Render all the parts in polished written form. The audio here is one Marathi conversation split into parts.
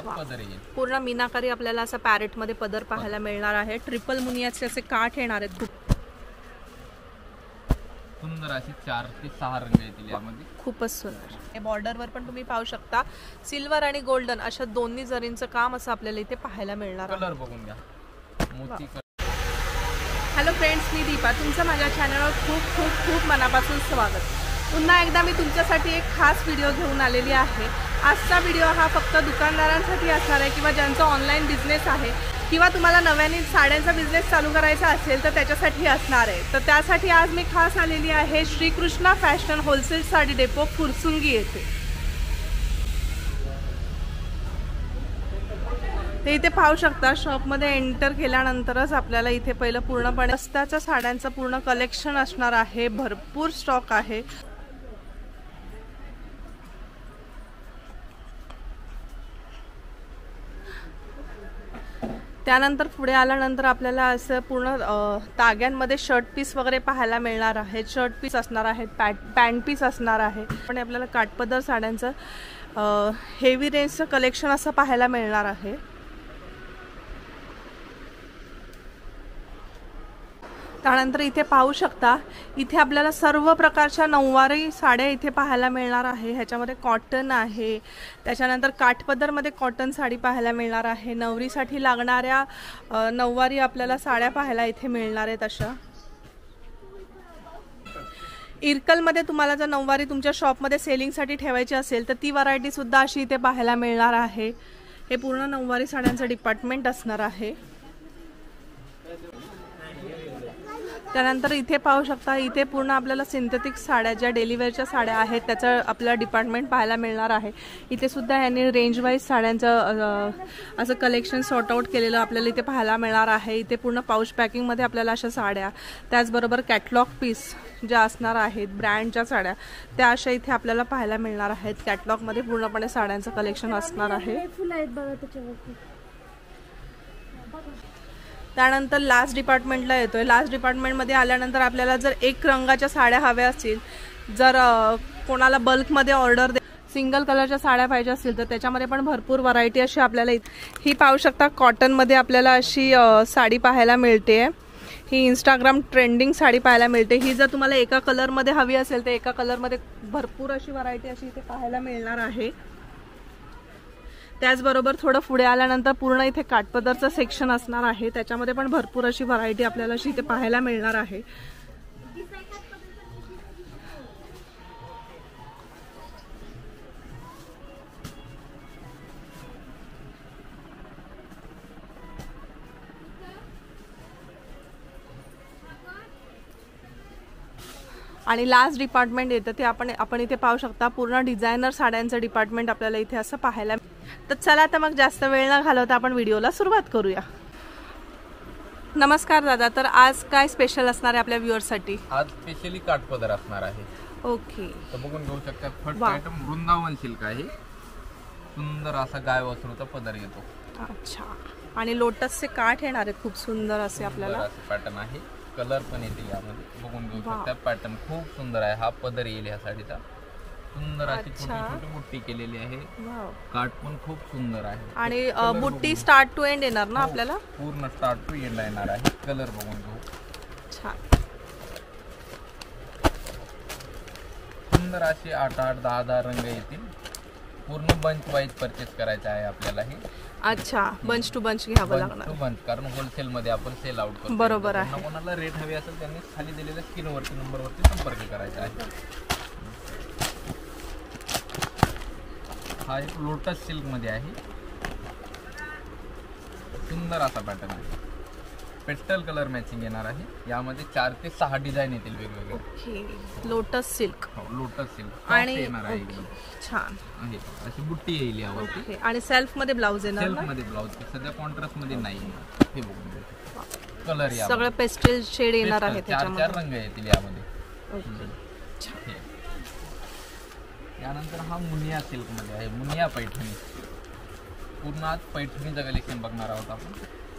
पदर येईल. पूर्ण मीनाकारी आपल्याला असं पॅरेट मध्ये पदर पाहायला मिळणार आहे. ट्रिपल मुनियाचे असे काठ येणार आहेत. खूप सुंदर अशी 4 ते 6 रंग येतील यामध्ये. खूपच सुंदर. हे बॉर्डरवर पण तुम्ही पाहू शकता सिल्वर आणि गोल्डन अशा दोन्ही जरींचं काम असं आपल्याला इथे पाहायला मिळणार आहे. कलर बघून घ्या. मोती. हॅलो फ्रेंड्स, मी दीपा. तुमचं माझ्या चॅनलवर खूप खूप खूप मनापासून स्वागत. पुन्हा एकदा मी तुमच्यासाठी एक खास व्हिडिओ घेऊन आलेली आहे. आजचा व्हिडिओ हा फक्त दुकानदारांसाठी असणार आहे किंवा ज्यांचा ऑनलाईन बिझनेस आहे किंवा तुम्हाला नव्याने साड्यांचा बिझनेस चालू करायचा असेल तर त्याच्यासाठी असणार आहे. तर त्यासाठी आज मी खास आलेली आहे Shrikrishna fashion wholesale sari depot Fursungi येथे. ते इथे पाहू शकता. शॉपमध्ये एंटर केल्यानंतरच आपल्याला इथे पहिलं पूर्णपणे रस्त्याच्या साड्यांचं पूर्ण कलेक्शन असणार आहे. भरपूर स्टॉक आहे. त्यानंतर पुढे आल्यानंतर आपल्याला असं पूर्ण ताग्यांमध्ये शर्ट पीस वगैरे पाहायला मिळणार आहे. शर्ट पीस असणार आहेत, पॅन्ट पीस असणार आहे. पण आपल्याला काठपदर साड्यांचं हेवी रेंजचं कलेक्शन असं पाहायला मिळणार आहे. त्यानंतर इथे पाहू शकता इथे आपल्याला सर्व प्रकारच्या नऊवारी साड्या इथे पाहायला मिळणार आहे. ह्याच्यामध्ये कॉटन आहे, त्याच्यानंतर काठपदरमध्ये कॉटन साडी पाहायला मिळणार आहे. नवरीसाठी लागणाऱ्या नऊवारी आपल्याला साड्या पाहायला इथे मिळणार आहेत. अशा इरकलमध्ये तुम्हाला जर नऊवारी तुमच्या शॉपमध्ये सेलिंगसाठी ठेवायची असेल तर ती व्हरायटी सुद्धा अशी इथे पाहायला मिळणार आहे. हे पूर्ण नऊवारी साड्यांचं डिपार्टमेंट असणार आहे. त्यानंतर इथे पाहू शकता इथे पूर्ण आपल्याला सिंथेटिक साड्या ज्या डेलीवेअरच्या साड्या आहेत त्याचं आपल्याला डिपार्टमेंट पाहायला मिळणार आहे. इथे सुद्धा यांनी रेंज वाईज साड्यांचं असं कलेक्शन सॉर्ट आउट केलेलं आपल्याला इथे पाहायला मिळणार आहे. इथे पूर्ण पाऊच पॅकिंगमध्ये आपल्याला अशा साड्या, त्याचबरोबर कॅटलॉग पीस ज्या असणार आहेत ब्रँडच्या साड्या त्या अशा इथे आपल्याला पाहायला मिळणार आहेत. कॅटलॉगमध्ये पूर्णपणे साड्यांचं कलेक्शन असणार आहे. त्यानंतर लास्ट डिपार्टमेंटला येतोय. लास्ट डिपार्टमेंटमध्ये आल्यानंतर आपल्याला जर एक रंगाच्या साड्या हव्या असतील, जर कोणाला बल्कमध्ये ऑर्डर सिंगल कलरच्या साड्या पाहिजे असतील तर त्याच्यामध्ये पण भरपूर व्हरायटी अशी आपल्याला ही पाहू शकता. कॉटनमध्ये आपल्याला अशी साडी पाहायला मिळते. ही इंस्टाग्राम ट्रेंडिंग साडी पाहायला मिळते. ही जर तुम्हाला एका कलरमध्ये हवी असेल तर एका कलरमध्ये भरपूर अशी व्हरायटी अशी इथे पाहायला मिळणार आहे. त्याचबरोबर थोडं पुढे आल्यानंतर पूर्ण इथे काठपदरचं सेक्शन असणार आहे. त्याच्यामध्ये पण भरपूर अशी व्हरायटी आपल्याला अशी इथे पाहायला मिळणार आहे. आणि लास्ट डिपार्टमेंट येतं ते आपण इथे पाहू शकता. पूर्ण डिझायनर साड्यांचं डिपार्टमेंट आपल्याला इथे असं पाहायला. तर चला तर मग जास्त वेळ न घालवता आपण व्हिडिओला सुरुवात करूया. नमस्कार दादा. तर आज काय स्पेशल असणार आहे आपल्या व्ह्युअर्ससाठी? आज स्पेशली काठपदर असणार आहे. ओके. तर बघून घेऊ शकता. फर्स्ट आयटम वृंदावन सिल्क आहे. सुंदर असा गाय वस्त्रचा पदर येतो. अच्छा. आणि लोटसचे काठ येणार आहेत खूप सुंदर असे आपल्याला. पॅटर्न आहे. कलर पण येतील यामध्ये. बघून घेऊ शकता. पॅटर्न खूप सुंदर आहे. हा पदर येईल ह्या साडीचा. सुंदर अशी छोटी छोटी बुट्टी केलेली आहे. काठ पण खूप सुंदर आहे. आणि बुट्टी स्टार्ट टू एंड येणार ना आपल्याला? पूर्ण स्टार्ट टू एंड येणार आहे. कलर बघून घेऊ. छान. सुंदर असे 8-8, 10-10 रंग येतील. पूर्ण बंच वाईज परचेस करायचा आहे आपल्याला. हे अच्छा, बंच टू बंच घ्यावं लागणार. बंच, कारण होलसेल मध्ये आपण सेल आउट करतो. बरोबर आहे. कोणाला रेट हवे असेल त्यांनी खाली दिलेल्या स्क्रीनवरती नंबरवरती संपर्क करायचा आहे. हा एक लोटस सिल्क मध्ये आहे. सुंदर असा पॅटर्न आहे. पेस्टल कलर मॅचिंग येणार आहे. यामध्ये 4 ते 6 डिझाईन येतील वेगवेगळे. ओके. Lotus silk. हो, लोटस सिल्क आणि येणार आहे. छान आहे. अशी बुट्टी येईल यावरती. आणि सेल्फ मध्ये ब्लाउज येणार. सेल्फ मध्ये ब्लाउज सध्या कॉन्ट्रास्ट मध्ये नाही. हे बघून कलर या सगळं पेस्टल शेड येणार आहे. 4 रंग येतील यामध्ये. यानंतर हा मुनिया सिल्क मध्ये आहे. मुनिया पैठणी. पूर्ण आज पैठणीचं कलेक्शन बघणार आहोत आपण.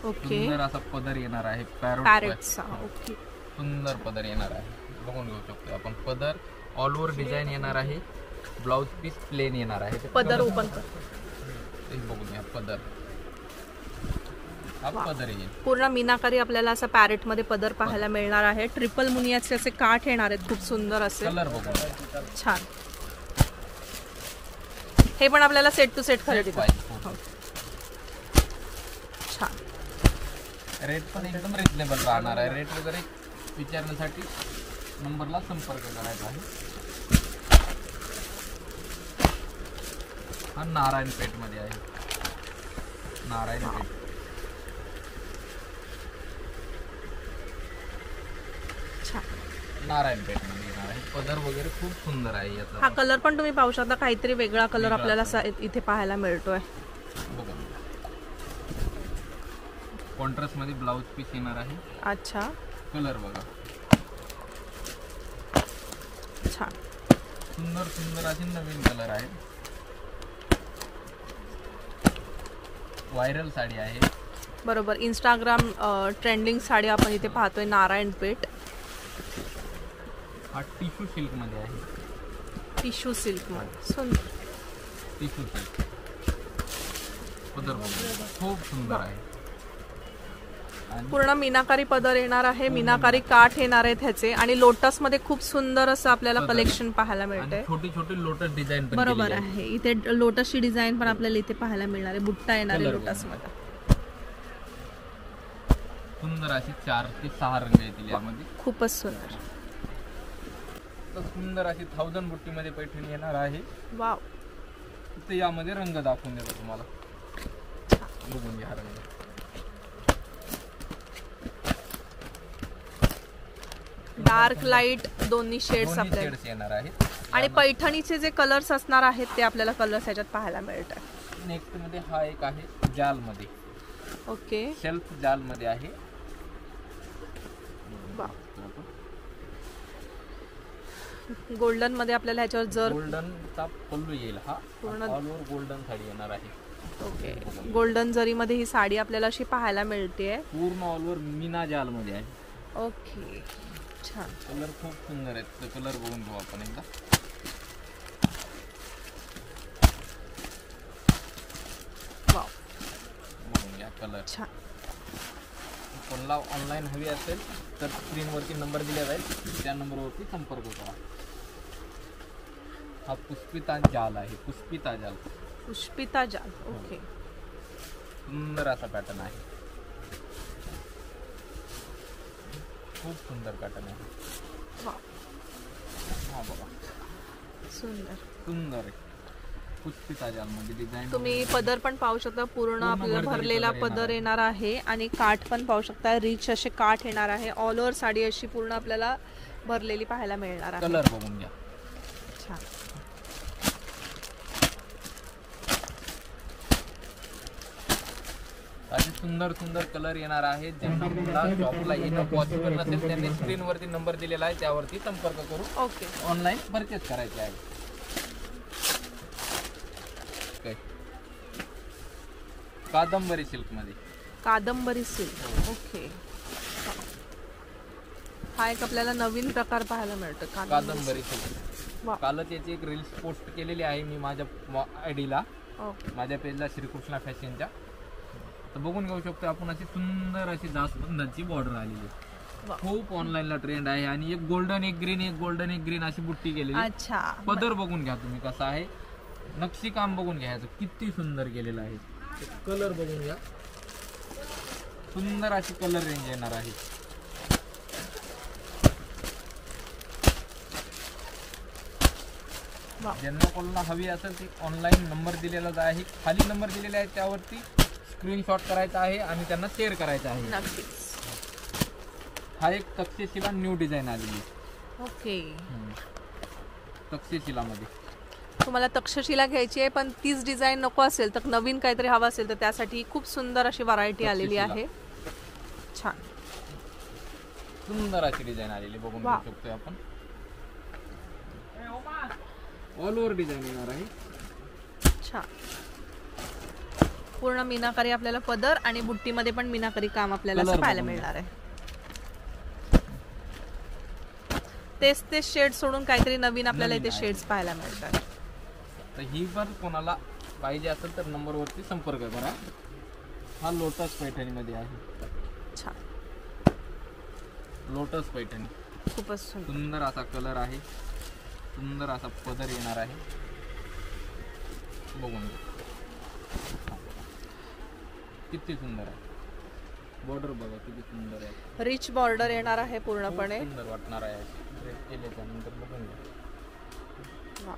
ओके. सुंदर असा पदर येणार आहे. पॅरेटचा. ओके. सुंदर पदर येणार आहे. बघून घेऊ शकतो आपण. पदर ऑल ओव्हर डिझाईन येणार आहे. ब्लाउज पीस प्लेन येणार आहे. पदर ओपन कर. हे बघून घ्या पदर, हा पदर येईल पूर्ण मीनाकारी आपल्याला असं पॅरेट मध्ये पदर पाहायला मिळणार आहे. ट्रिपल मुनियाचे असे काठ येणार आहेत खूप सुंदर असे. कलर बघून छान. हे पण आपल्याला सेट टू सेट खरेदी पाहिजे. छान. रेट पण एकदम रिजनेबल राहणार आहे. रेट वगैरे विचारण्यासाठी नंबरला संपर्क करायचा आहे. हा नारायणपेठ मध्ये आहे. नारायणपेठ नारायणपेठ मध्ये येणार आहे. पदर वगैरे खूप सुंदर आहे याचा. हा कलर पण तुम्ही पाहू शकता, काहीतरी वेगळा कलर आपल्याला इथे पाहायला मिळतोय. बघा कॉन्ट्रास्ट मध्ये ब्लाउज पीस येणार आहे. अच्छा. कलर बघा छान. सुंदर सुंदर असे नवीन कलर आहे. व्हायरल साडी आहे. बरोबर. इंस्टाग्राम ट्रेंडिंग साडी आपण इथे पाहतोय. नारायणपेठ. हा टिश्यू सिल्क मध्ये आहे. टिश्यू सिल्क मध्ये सुंदर. टिश्यू सिल्क पदर बघा खूप सुंदर आहे. पूर्ण मीनाकारी पदर येणार आहे. मीनाकारी काठ येणार आहेत ह्याचे. आणि लोटस मध्ये खूप सुंदर असं आपल्याला कलेक्शन पाहायला मिळतंय. छोटी छोटी लोटस डिझाईन पण बरोबर आहे. इथे लोटसची डिझाईन पण आपल्याला इथे पाहायला मिळणार आहे. बुट्टा येणार आहे लोटस मध्ये. सुंदर अशी 4 ते 6 रंग येतील यामध्ये. खूपच सुंदर. सुंदर अशी 1000 बुट्टी मध्ये पैठणी येणार आहे. वाव. तर यामध्ये रंग दाखवून देतो तुम्हाला. बघून घ्या रंग. डार्क लाईट दोन्ही शेड्स आपल्याला येणार आहेत. आणि पैठणीचे जे कलर्स असणार आहेत ते आपल्याला कलर्स ह्याच्यात पाहायला मिळतात. नेक्स्ट मध्ये हा एक आहे जाल मध्ये. ओके. सेल्फ जाल मध्ये आहे. गोल्डन मध्ये आपल्याला ह्याच्यावर जर गोल्डन चा पल्लू येईल. हा पूर्ण ऑल ओव्हर गोल्डन साडी येणार आहे. ओके. गोल्डन जरी मध्ये ही साडी आपल्याला अशी पाहायला मिळते. पूर्ण ऑल ओव्हर मीना जाल मध्ये आहे. ओके. छान. कलर खूप सुंदर आहेत. तर कलर बघून घेऊ आपण एकदा. वाव. बघून घ्या कलर छान. कोणाला ऑनलाईन हवी असेल तर स्क्रीनवरती नंबर दिला जाईल, त्या नंबरवरती संपर्क करा. हा पुष्पिता जाल आहे. पुष्पिता जाल. पुष्पिता जाल. ओके. सुंदर असा पॅटर्न आहे. खूप सुंदर पॅटर्न आहे. वाव. हा बघा सुंदर सुंदर आहे. पुष्पिता जाल मध्ये डिझाईन. तुम्ही पदर पण पाहू शकता. पूर्ण आपल्याला भरलेला पदर येणार आहे. आणि काठ पण पाहू शकता. रिच असे काठ येणार आहे. ऑल ओव्हर साडी अशी पूर्ण आपल्याला भरलेली पाहायला मिळणार आहे. कलर बघून घ्या. छान. असे सुंदर सुंदर कलर येणार आहेत. ज्यांना शॉपला येणं पॉसिबल नसेल त्यांनी स्क्रीनवरती नंबर दिलेला आहे, त्यावरती संपर्क करून ओके ऑनलाईन परचेस करायचे आहे. कादंबरी सिल्क मध्ये. कादंबरी सिल्क. ओके. हा एक आपल्याला नवीन प्रकार पाहायला मिळतो. कादंबरी सिल्क. कालच याची एक रील्स पोस्ट केलेली आहे मी माझ्या आयडीला, माझ्या पेजला श्रीकृष्णा फॅशनच्या. तर बघून घेऊ शकतो आपण. अशी सुंदर अशी जास्वंदाची बॉर्डर आलेली. खूप ऑनलाईनला ट्रेंड आहे. आणि एक गोल्डन एक ग्रीन, एक गोल्डन एक ग्रीन अशी बुट्टी केलेली. अच्छा. पदर बघून घ्या तुम्ही कसा आहे. नक्षी काम बघून घ्या किती सुंदर केलेलं आहे. कलर बघून घ्या. सुंदर अशी कलर रेंज येणार आहे. ज्यांना कोणाला हवी असेल ती ऑनलाईन नंबर दिलेला आहे, खाली नंबर दिलेला आहे, त्यावरती स्क्रीनशॉट करायचा आहे आणि त्यांना शेअर करायचा आहे. हा एक तक्षशिला न्यू डिझाईन आलेली. ओके. तक्षशिला मध्ये तुम्हाला तक्षशिला घ्यायची आहे पण तीच डिझाईन नको असेल तर नवीन काहीतरी हवं असेल तर त्यासाठी खूप सुंदर अशी व्हरायटी आलेली आहे. छान. सुंदर अशी डिझाईन आलेली बघून घेऊ शकतो आपण. ऑल ओव्हर डिझाईन येणार आहे. छान. पूर्ण मीनाकारी आपल्याला पदर आणि बुट्टीमध्ये पण मीनाकारी काम आपल्याला पाहायला मिळणार आहे. तेच शेड सोडून काहीतरी नवीन आपल्याला इथे शेड्स पाहायला मिळतात. तर ही पण कोणाला पाहिजे असेल तर नंबरवरती संपर्क करा. हा लोटस पैठणीमध्ये आहे. छान, लोटस पैठणी खूपच सुंदर. सुंदर असा कलर आहे, सुंदर असा पदर येणार आहे. बघून घ्या किती सुंदर आहे. बॉर्डर बघा किती सुंदर आहे. रिच बॉर्डर येणार आहे पूर्णपणे. खूप सुंदर वाटणार आहे. ड्रेस केल्याच्या नंतर बघून घ्या. वा,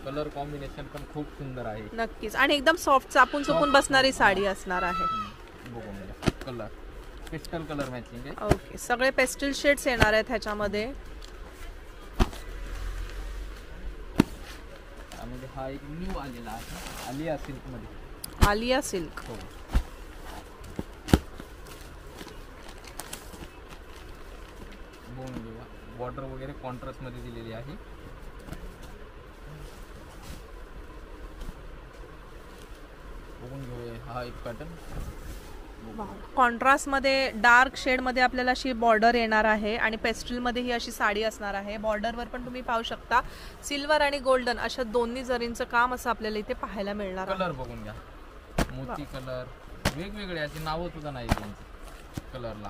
कलर कॉम्बिनेशन पण खूप सुंदर आहे. नक्कीच. आणि एकदम सॉफ्ट चापून चुपून बसणारी साडी असणार आहे. बघून घ्या. कलर पेस्टल कलर मॅचिंग आहे. ओके, सगळे पेस्टल शेड्स येणार आहेत ह्याच्यामध्ये. त्यामध्ये हा एक न्यू आलेला आहे आलिया सिल्क मध्ये. आलिया सिल्क. हो. बघून घेऊया. बॉर्डर वगैरे कॉन्ट्रास्ट मध्ये दिलेली आहे. बघून घेऊया. हा एक पॅटर्न कॉन्ट्रास्ट मध्ये डार्क शेड मध्ये आपल्याला अशी बॉर्डर येणार आहे आणि पेस्टल मध्ये ही अशी साडी असणार आहे. बॉर्डरवर पण तुम्ही पाहू शकता सिल्वर आणि गोल्डन अशा दोन्ही जरींचं काम असं आपल्याला इथे पाहायला मिळणार आहे. कलर बघून घ्या. मोती कलर वेगवेगळे असे नाव सुद्धा नाही त्यांची कलरला.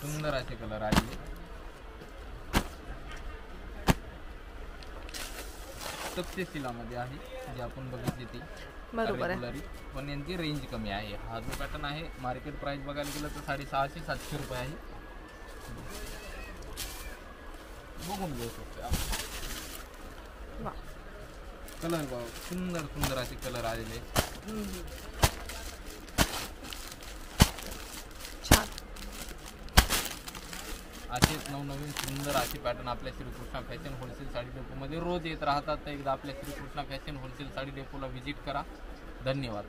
सुंदर असे कलर आले. तपशिलामध्ये आहे जे आपण बघितली ती. बरोबर आहे. पण यांची रेंज कमी आहे. हा जो पॅटर्न आहे मार्केट प्राइस बघायला गेलं तर 650-700 रुपये आहे. बघून घेऊ शकतो. कलर बघा सुंदर सुंदर असे कलर आलेले. छान. असेच नवनवीन सुंदर असे पॅटर्न आपल्या श्रीकृष्णा फॅशन होलसेल साडी डेपोमध्ये रोज येत राहतात. तर एकदा आपल्या श्रीकृष्णा फॅशन होलसेल साडी डेपोला व्हिजिट करा. धन्यवाद.